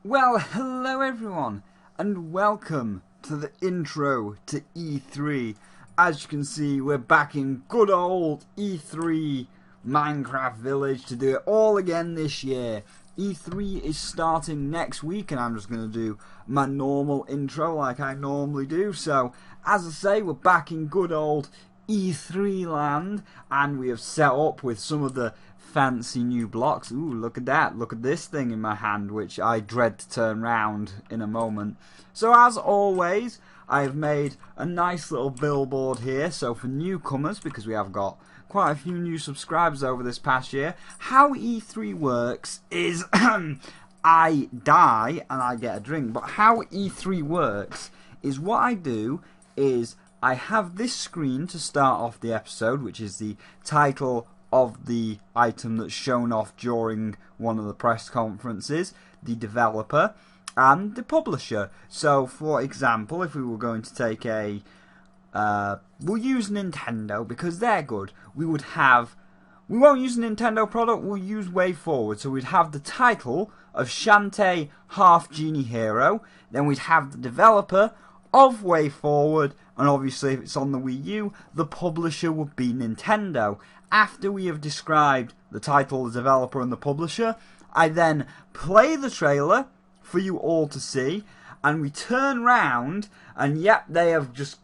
Well, hello everyone, and welcome to the intro to E3. As you can see, we're back in good old E3 Minecraft Village to do it all again this year. E3 is starting next week, and I'm just going to do my normal intro like I normally do. So, as I say, we're back in good old E3 land, and we have set up with some of the fancy new blocks. Ooh, look at that. Look at this thing in my hand, which I dread to turn round in a moment. So as always, I have made a nice little billboard here. So for newcomers, because we have got quite a few new subscribers over this past year, how E3 works is I die and I get a drink. But how E3 works is what I do is I have this screen to start off the episode, which is the title of the item that's shown off during one of the press conferences, the developer and the publisher. So for example, if we were going to take a we'll use Nintendo because they're good. We won't use a Nintendo product, we'll use WayForward. So we'd have the title of Shantae Half Genie Hero, then we'd have the developer of WayForward, and obviously if it's on the Wii U, the publisher would be Nintendo. After we have described the title, the developer and the publisher, I then play the trailer for you all to see, and we turn round, and yep, they have just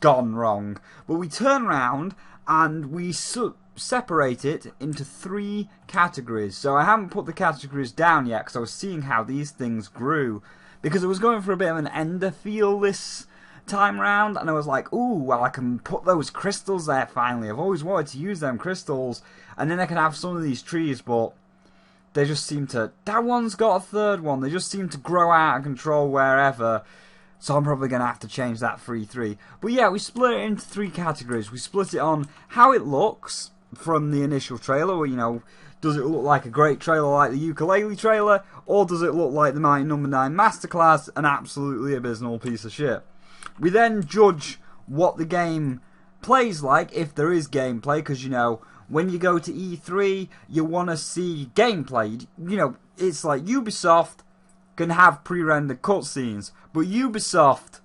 gone wrong. But we turn round and we separate it into 3 categories. So I haven't put the categories down yet because I was seeing how these things grew, because I was going for a bit of an Ender feel this time round, and I was like, ooh, well, I can put those crystals there finally. I've always wanted to use them crystals, and then I can have some of these trees, but they just seem to, that one's got a third one, they just seem to grow out of control wherever, so I'm probably going to have to change that for E3. But yeah, we split it into 3 categories. We split it on how it looks from the initial trailer, where, you know, does it look like a great trailer like the ukulele trailer, or does it look like the Mighty No. 9 Masterclass, an absolutely abysmal piece of shit? We then judge what the game plays like, if there is gameplay, because, you know, when you go to E3, you want to see gameplay. You know, it's like Ubisoft can have pre-rendered cutscenes, but Ubisoft,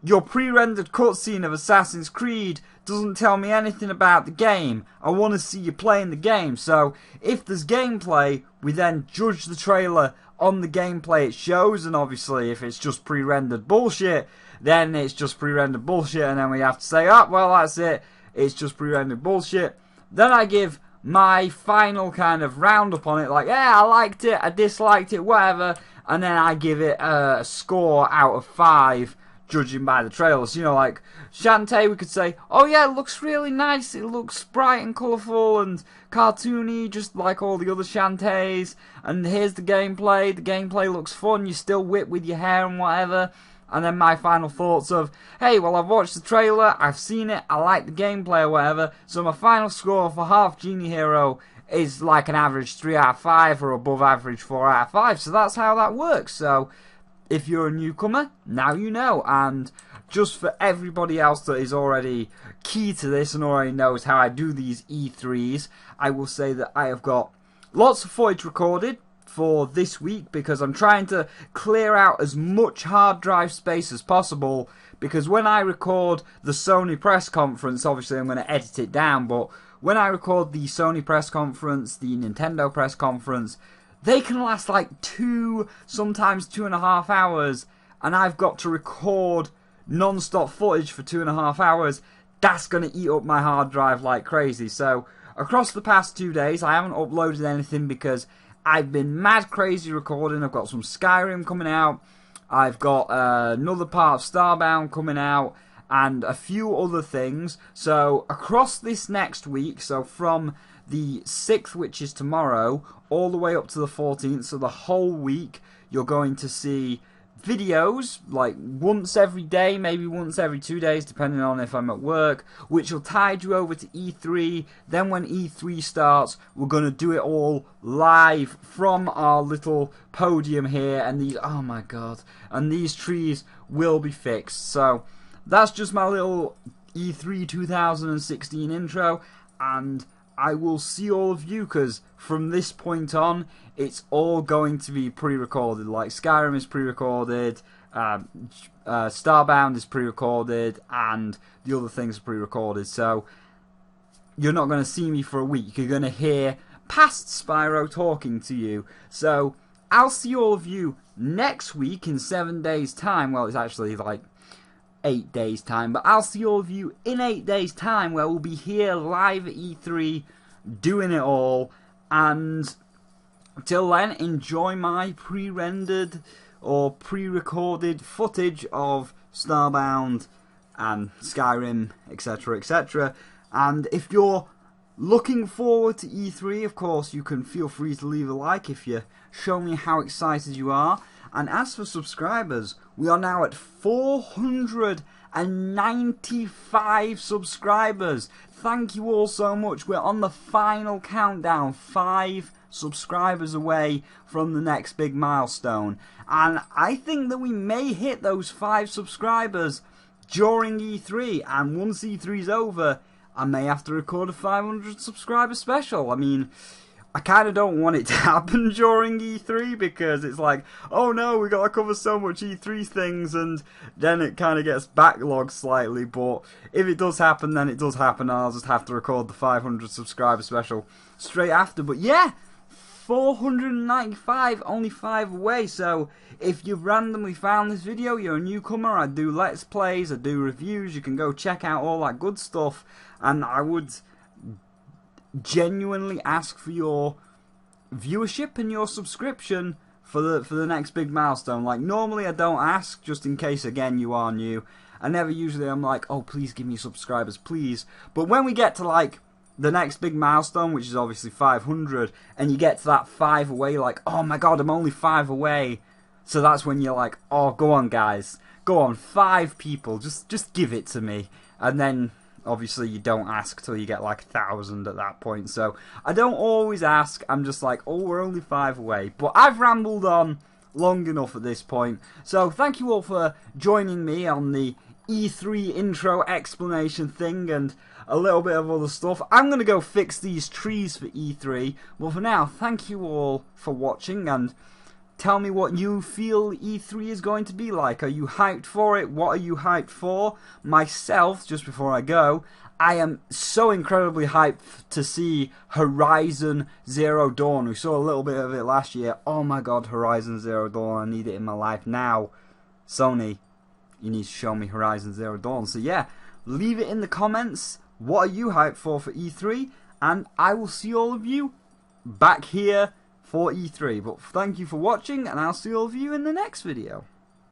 your pre-rendered cutscene of Assassin's Creed doesn't tell me anything about the game. I want to see you playing the game. So, if there's gameplay, we then judge the trailer on the gameplay it shows, and obviously if it's just pre-rendered bullshit, then it's just pre-rendered bullshit, and then we have to say, oh, well, that's it, it's just pre-rendered bullshit. Then I give my final kind of roundup on it, like, yeah, I liked it, I disliked it, whatever, and then I give it a score out of 5, judging by the trailers. You know, like Shantae, we could say, oh yeah, it looks really nice, it looks bright and colourful and cartoony, just like all the other Shantaes, and here's the gameplay looks fun, you still whip with your hair and whatever. And then my final thoughts of, hey, well, I've watched the trailer, I've seen it, I like the gameplay or whatever, so my final score for Half Genie Hero is like an average 3 out of 5 or above average 4 out of 5. So that's how that works. So if you're a newcomer, now you know. And just for everybody else that is already key to this and already knows how I do these E3s, I will say that I have got lots of footage recorded for this week, because I'm trying to clear out as much hard drive space as possible, because when I record the Sony press conference, obviously I'm going to edit it down, but when I record the Sony press conference, the Nintendo press conference, they can last like 2, sometimes 2.5 hours, and I've got to record non-stop footage for 2.5 hours. That's going to eat up my hard drive like crazy. So across the past 2 days, I haven't uploaded anything because I've been mad crazy recording. I've got some Skyrim coming out, I've got another part of Starbound coming out, and a few other things. So across this next week, so from the 6th, which is tomorrow, all the way up to the 14th, so the whole week, you're going to see videos like once every day, maybe once every 2 days, depending on if I'm at work, which will tide you over to E3. Then when E3 starts, we're going to do it all live from our little podium here, and these, oh my god, and these trees will be fixed. So that's just my little E3 2016 intro, and I will see all of you, because from this point on, it's all going to be pre-recorded. Like Skyrim is pre-recorded, Starbound is pre-recorded, and the other things are pre-recorded. So you're not going to see me for a week. You're going to hear past Spyro talking to you. So I'll see all of you next week in 7 days' time. Well, it's actually like 8 days' time, but I'll see all of you in 8 days' time, where we'll be here live at E3 doing it all. And till then, enjoy my pre-rendered or pre-recorded footage of Starbound and Skyrim, etc, etc. And if you're looking forward to E3, of course, you can feel free to leave a like if you show me how excited you are. And as for subscribers, we are now at 495 subscribers. Thank you all so much. We're on the final countdown, 5 subscribers away from the next big milestone. And I think that we may hit those 5 subscribers during E3. And once E3's over, I may have to record a 500 subscriber special. I mean, I kind of don't want it to happen during E3, because it's like, oh no, we got to cover so much E3 things, and then it kind of gets backlogged slightly. But if it does happen, then it does happen, and I'll just have to record the 500 subscriber special straight after. But yeah, 495, only 5 away. So if you've randomly found this video, you're a newcomer, I do Let's Plays, I do reviews, you can go check out all that good stuff. And I would genuinely ask for your viewership and your subscription for the next big milestone. Like, normally I don't ask, just in case, again, you are new. I never usually, I'm like, oh, please give me subscribers, please. But when we get to, like, the next big milestone, which is obviously 500, and you get to that 5 away, like, oh my god, I'm only 5 away. So that's when you're like, oh, go on, guys. Go on, 5 people, just give it to me. And then obviously you don't ask till you get like 1,000 at that point. So I don't always ask. I'm just like, oh, we're only 5 away. But I've rambled on long enough at this point. So thank you all for joining me on the E3 intro explanation thing and a little bit of other stuff. I'm going to go fix these trees for E3. But for now, thank you all for watching, and tell me what you feel E3 is going to be like. Are you hyped for it? What are you hyped for? Myself, just before I go, I am so incredibly hyped to see Horizon Zero Dawn. We saw a little bit of it last year. Oh my god, Horizon Zero Dawn, I need it in my life now. Sony, you need to show me Horizon Zero Dawn. So yeah, leave it in the comments. What are you hyped for E3? And I will see all of you back here for E3. But thank you for watching, and I'll see all of you in the next video.